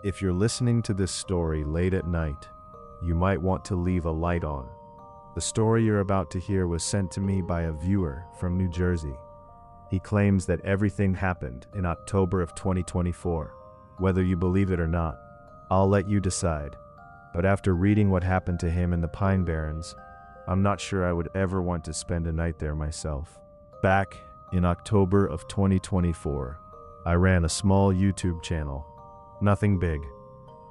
If you're listening to this story late at night, you might want to leave a light on. The story you're about to hear was sent to me by a viewer from New Jersey. He claims that everything happened in October of 2024. Whether you believe it or not, I'll let you decide. But after reading what happened to him in the Pine Barrens, I'm not sure I would ever want to spend a night there myself. Back in October of 2024, I ran a small YouTube channel. Nothing big,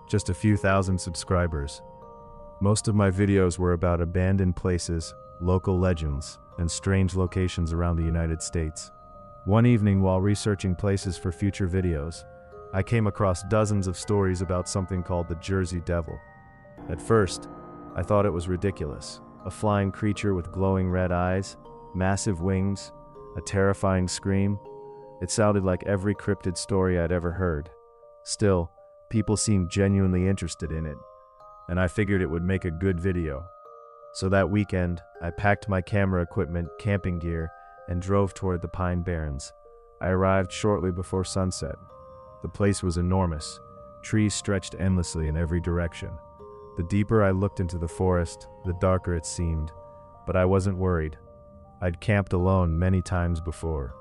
just a few thousand subscribers. Most of my videos were about abandoned places, local legends, and strange locations around the United States. One evening while researching places for future videos, I came across dozens of stories about something called the Jersey Devil. At first, I thought it was ridiculous. A flying creature with glowing red eyes, massive wings, a terrifying scream. It sounded like every cryptid story I'd ever heard. Still, people seemed genuinely interested in it, and I figured it would make a good video. So that weekend, I packed my camera equipment, camping gear, and drove toward the Pine Barrens. I arrived shortly before sunset. The place was enormous. Trees stretched endlessly in every direction. The deeper I looked into the forest, the darker it seemed, but I wasn't worried. I'd camped alone many times before.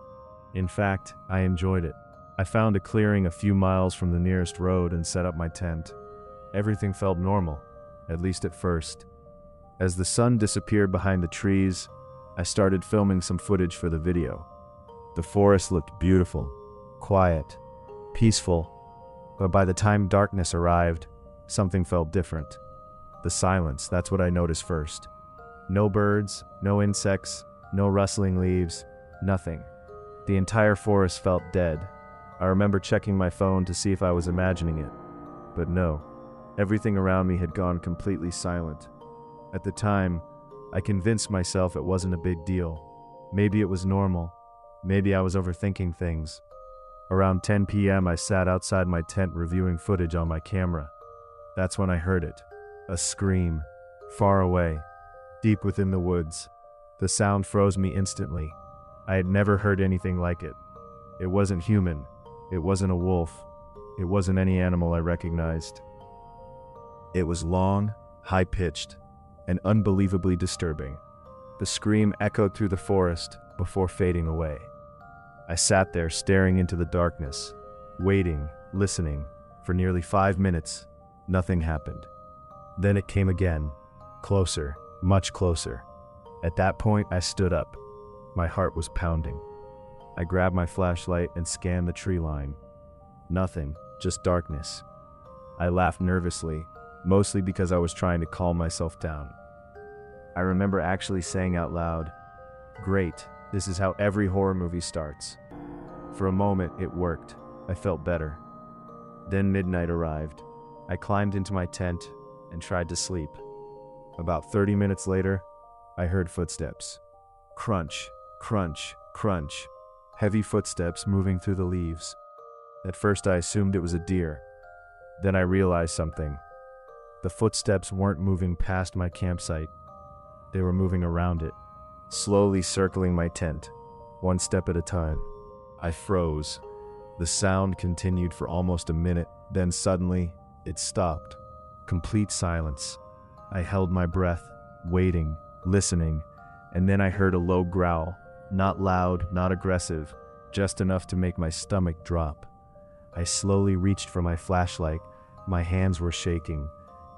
In fact, I enjoyed it. I found a clearing a few miles from the nearest road and set up my tent. Everything felt normal, at least at first. As the sun disappeared behind the trees, I started filming some footage for the video. The forest looked beautiful, quiet, peaceful, but by the time darkness arrived, something felt different. The silence, that's what I noticed first. No birds, no insects, no rustling leaves, nothing. The entire forest felt dead. I remember checking my phone to see if I was imagining it, but no. Everything around me had gone completely silent. At the time, I convinced myself it wasn't a big deal. Maybe it was normal. Maybe I was overthinking things. Around 10 p.m., I sat outside my tent reviewing footage on my camera. That's when I heard it. A scream, far away, deep within the woods. The sound froze me instantly. I had never heard anything like it. It wasn't human. It wasn't a wolf. It wasn't any animal I recognized. It was long, high-pitched, and unbelievably disturbing. The scream echoed through the forest before fading away. I sat there staring into the darkness, waiting, listening. For nearly 5 minutes, nothing happened. Then it came again, closer, much closer. At that point, I stood up. My heart was pounding. I grabbed my flashlight and scanned the tree line. Nothing, just darkness. I laughed nervously, mostly because I was trying to calm myself down. I remember actually saying out loud, "Great, this is how every horror movie starts." For a moment, it worked. I felt better. Then midnight arrived. I climbed into my tent and tried to sleep. About 30 minutes later, I heard footsteps. Crunch, crunch, crunch. Heavy footsteps moving through the leaves. At first, I assumed it was a deer. Then I realized something. The footsteps weren't moving past my campsite. They were moving around it, slowly circling my tent, one step at a time. I froze. The sound continued for almost a minute, then suddenly, it stopped. Complete silence. I held my breath, waiting, listening, and then I heard a low growl. Not loud, not aggressive, just enough to make my stomach drop. I slowly reached for my flashlight. My hands were shaking.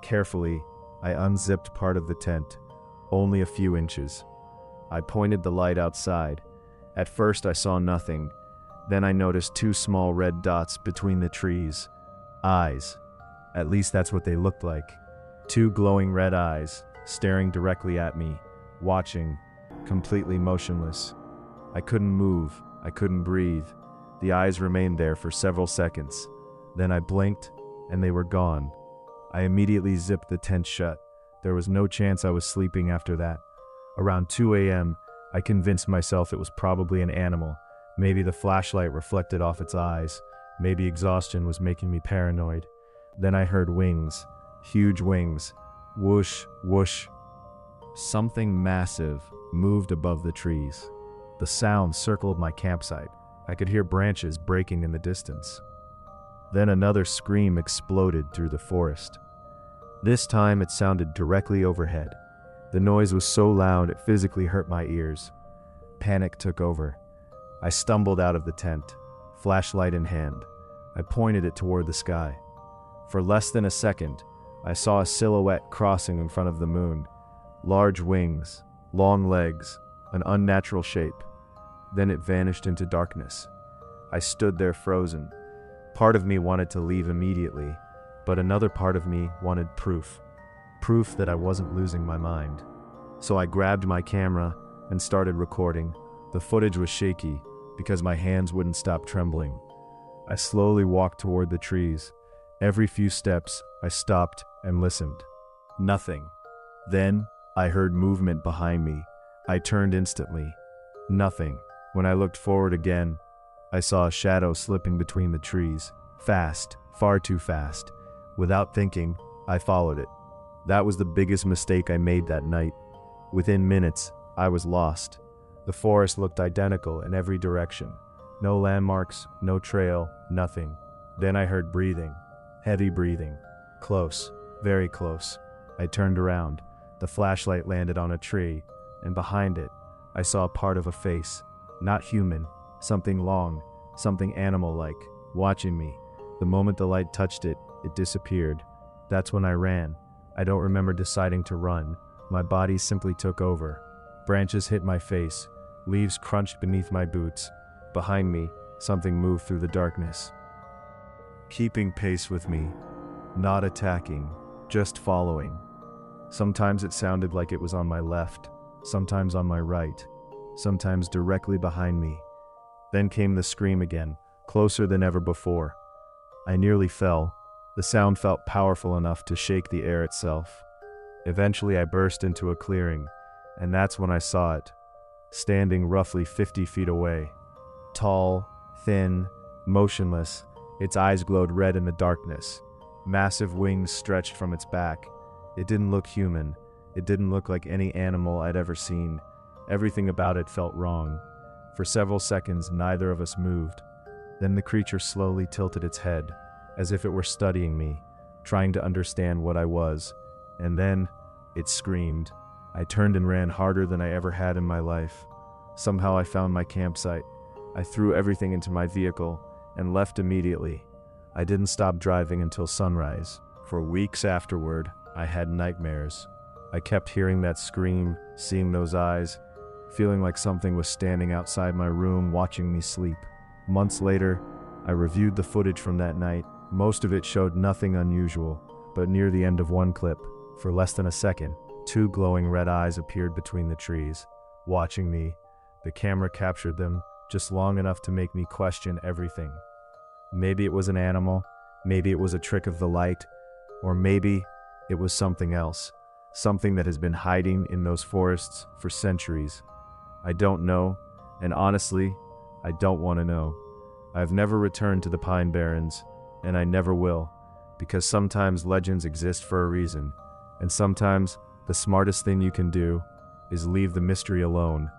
Carefully, I unzipped part of the tent, only a few inches. I pointed the light outside. At first, I saw nothing. Then I noticed 2 small red dots between the trees. Eyes. At least that's what they looked like. 2 glowing red eyes, staring directly at me, watching, completely motionless. I couldn't move. I couldn't breathe. The eyes remained there for several seconds. Then I blinked, and they were gone. I immediately zipped the tent shut. There was no chance I was sleeping after that. Around 2 a.m., I convinced myself it was probably an animal. Maybe the flashlight reflected off its eyes. Maybe exhaustion was making me paranoid. Then I heard wings, huge wings. Whoosh, whoosh. Something massive moved above the trees. The sound circled my campsite. I could hear branches breaking in the distance. Then another scream exploded through the forest. This time it sounded directly overhead. The noise was so loud it physically hurt my ears. Panic took over. I stumbled out of the tent, flashlight in hand. I pointed it toward the sky. For less than a second, I saw a silhouette crossing in front of the moon. Large wings, long legs, an unnatural shape. Then it vanished into darkness. I stood there frozen. Part of me wanted to leave immediately, but another part of me wanted proof. Proof that I wasn't losing my mind. So I grabbed my camera and started recording. The footage was shaky because my hands wouldn't stop trembling. I slowly walked toward the trees. Every few steps, I stopped and listened. Nothing. Then, I heard movement behind me. I turned instantly. Nothing. When I looked forward again, I saw a shadow slipping between the trees. Fast, far too fast. Without thinking, I followed it. That was the biggest mistake I made that night. Within minutes, I was lost. The forest looked identical in every direction. No landmarks, no trail, nothing. Then I heard breathing. Heavy breathing. Close, very close. I turned around. The flashlight landed on a tree, and behind it, I saw part of a face. Not human, something long, something animal-like, watching me. The moment the light touched it, it disappeared. That's when I ran. I don't remember deciding to run. My body simply took over. Branches hit my face. Leaves crunched beneath my boots. Behind me, something moved through the darkness. Keeping pace with me. Not attacking, just following. Sometimes it sounded like it was on my left, sometimes on my right, sometimes directly behind me. Then came the scream again, closer than ever before. I nearly fell. The sound felt powerful enough to shake the air itself. Eventually I burst into a clearing, and that's when I saw it, standing roughly 50 feet away. Tall, thin, motionless, its eyes glowed red in the darkness. Massive wings stretched from its back. It didn't look human. It didn't look like any animal I'd ever seen. Everything about it felt wrong. For several seconds, neither of us moved. Then the creature slowly tilted its head, as if it were studying me, trying to understand what I was. And then, it screamed. I turned and ran harder than I ever had in my life. Somehow I found my campsite. I threw everything into my vehicle and left immediately. I didn't stop driving until sunrise. For weeks afterward, I had nightmares. I kept hearing that scream, seeing those eyes, feeling like something was standing outside my room watching me sleep. Months later, I reviewed the footage from that night. Most of it showed nothing unusual, but near the end of one clip, for less than a second, two glowing red eyes appeared between the trees, watching me. The camera captured them just long enough to make me question everything. Maybe it was an animal, maybe it was a trick of the light, or maybe it was something else, something that has been hiding in those forests for centuries. I don't know, and honestly, I don't want to know. I've never returned to the Pine Barrens, and I never will, because sometimes legends exist for a reason, and sometimes the smartest thing you can do is leave the mystery alone.